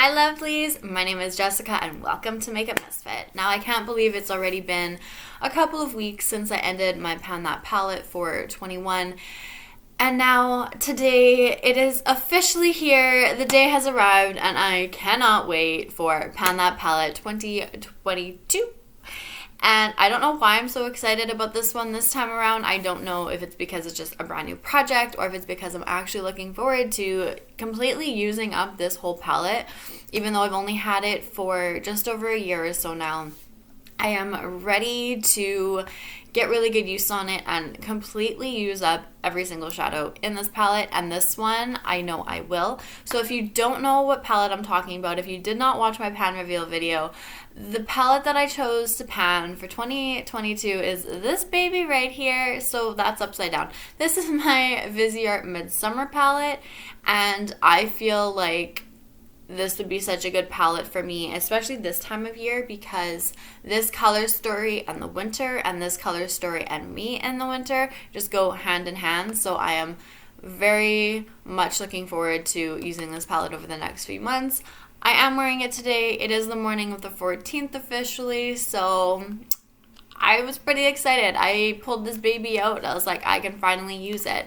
Hi lovelies, my name is Jessica and welcome to Makeup Misfit. Now I can't believe it's already been a couple of weeks since I ended my Pan That palette for 21, and now today it is officially here. The day has arrived and I cannot wait for Pan That palette 2022. And I don't know why I'm so excited about this one this time around. I don't know if it's because it's just a brand new project or if it's because I'm actually looking forward to completely using up this whole palette. Even though I've only had it for just over a year or so now, I am ready to get really good use on it and completely use up every single shadow in this palette, and this one I know I will. So if you don't know what palette I'm talking about, if you did not watch my pan reveal video, the palette that I chose to pan for 2022 is this baby right here. So that's upside down. This is my Viseart Midsommer palette, and I feel like this would be such a good palette for me, especially this time of year, because this color story and the winter and this color story and me in the winter just go hand in hand. So I am very much looking forward to using this palette over the next few months. I am wearing it today. It is the morning of the 14th officially, so I was pretty excited. I pulled this baby out. I was like, I can finally use it.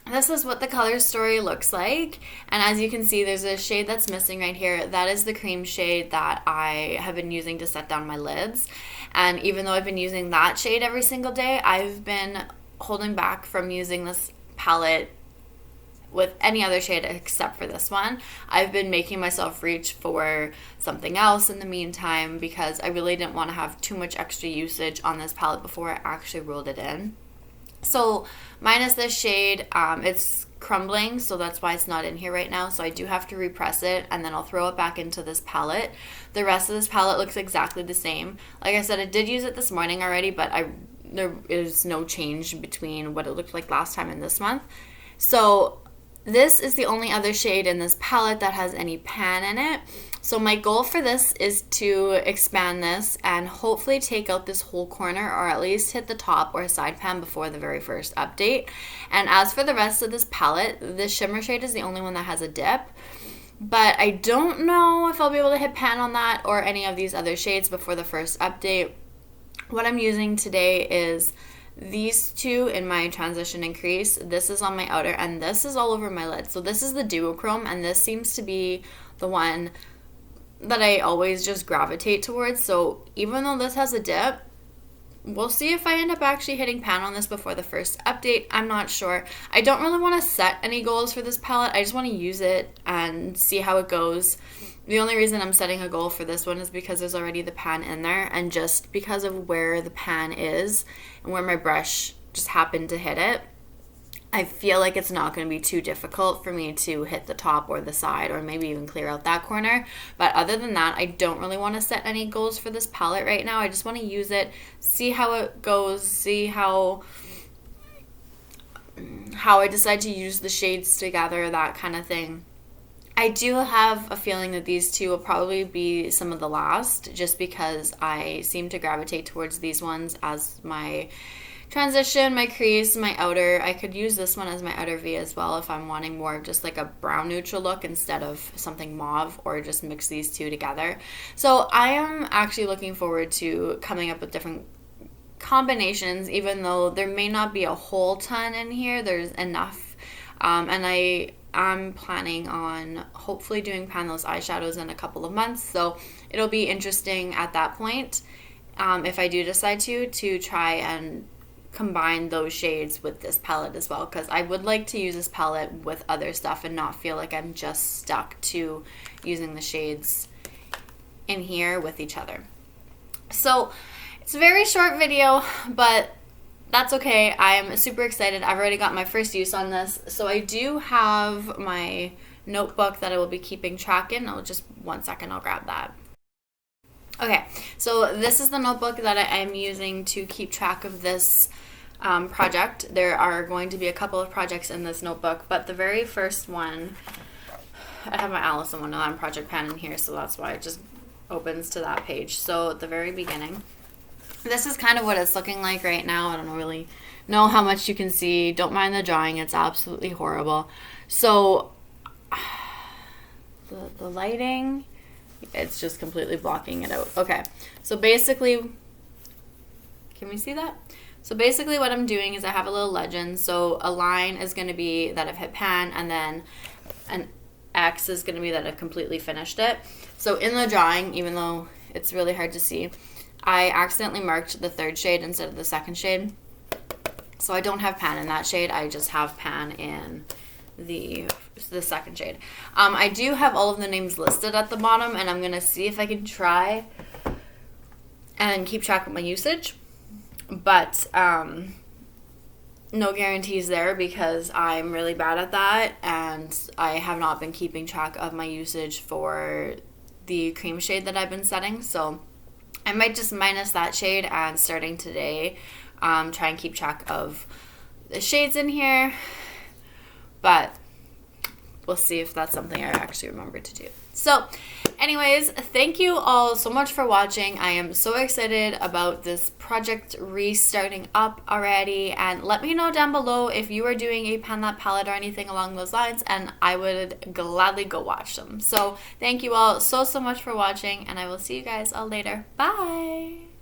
This is what the color story looks like, and as you can see, there's a shade that's missing right here. That is the cream shade that I have been using to set down my lids, and even though I've been using that shade every single day, I've been holding back from using this palette with any other shade except for this one. I've been making myself reach for something else in the meantime because I really didn't want to have too much extra usage on this palette before I actually rolled it in. So minus this shade, it's crumbling, so that's why it's not in here right now. So I do have to repress it, and then I'll throw it back into this palette. The rest of this palette looks exactly the same. Like I said, I did use it this morning already, but there is no change between what it looked like last time and this month. So this is the only other shade in this palette that has any pan in it. So my goal for this is to expand this and hopefully take out this whole corner, or at least hit the top or side pan before the very first update. And as for the rest of this palette, this shimmer shade is the only one that has a dip. But I don't know if I'll be able to hit pan on that or any of these other shades before the first update. What I'm using today is these two in my transition and crease. This is on my outer, and this is all over my lid. So this is the duochrome, and this seems to be the one that I always just gravitate towards. So even though this has a dip, we'll see if I end up actually hitting pan on this before the first update. I'm not sure. I don't really want to set any goals for this palette. I just want to use it and see how it goes. The only reason I'm setting a goal for this one is because there's already the pan in there, and just because of where the pan is and where my brush just happened to hit it, I feel like it's not going to be too difficult for me to hit the top or the side, or maybe even clear out that corner. But other than that, I don't really want to set any goals for this palette right now. I just want to use it, see how it goes, see how I decide to use the shades together, that kind of thing. I do have a feeling that these two will probably be some of the last, just because I seem to gravitate towards these ones as my transition, my crease, my outer. I could use this one as my outer V as well if I'm wanting more of just like a brown neutral look instead of something mauve, or just mix these two together. So I am actually looking forward to coming up with different combinations, even though there may not be a whole ton in here. There's enough, and I'm planning on hopefully doing pan those eyeshadows in a couple of months, so it'll be interesting at that point, if I do decide to try and combine those shades with this palette as well, because I would like to use this palette with other stuff and not feel like I'm just stuck to using the shades in here with each other. So it's a very short video, but that's okay. I am super excited. I've already got my first use on this. So I do have my notebook that I will be keeping track in. Just 1 second, I'll grab that. Okay, so this is the notebook that I am using to keep track of this project. There are going to be a couple of projects in this notebook, but the very first one, I have my Alice in Wonderland project pan in here, so that's why it just opens to that page. So at the very beginning, this is kind of what it's looking like right now. I don't really know how much you can see. Don't mind the drawing, it's absolutely horrible. So the lighting, it's just completely blocking it out. Okay, so basically, can we see that? So basically what I'm doing is I have a little legend. So a line is going to be that I've hit pan, and then an X is going to be that I've completely finished it. So in the drawing, even though it's really hard to see, I accidentally marked the third shade instead of the second shade. So I don't have pan in that shade. I just have pan in the second shade. I do have all of the names listed at the bottom, and I'm going to see if I can try and keep track of my usage. But no guarantees there, because I'm really bad at that, and I have not been keeping track of my usage for the cream shade that I've been setting. So I might just minus that shade, and starting today, try and keep track of the shades in here. But we'll see if that's something I actually remember to do. So anyways, thank you all so much for watching. I am so excited about this project restarting up already, and let me know down below if you are doing a pan that palette or anything along those lines, and I would gladly go watch them. So thank you all so much for watching, and I will see you guys all later. Bye!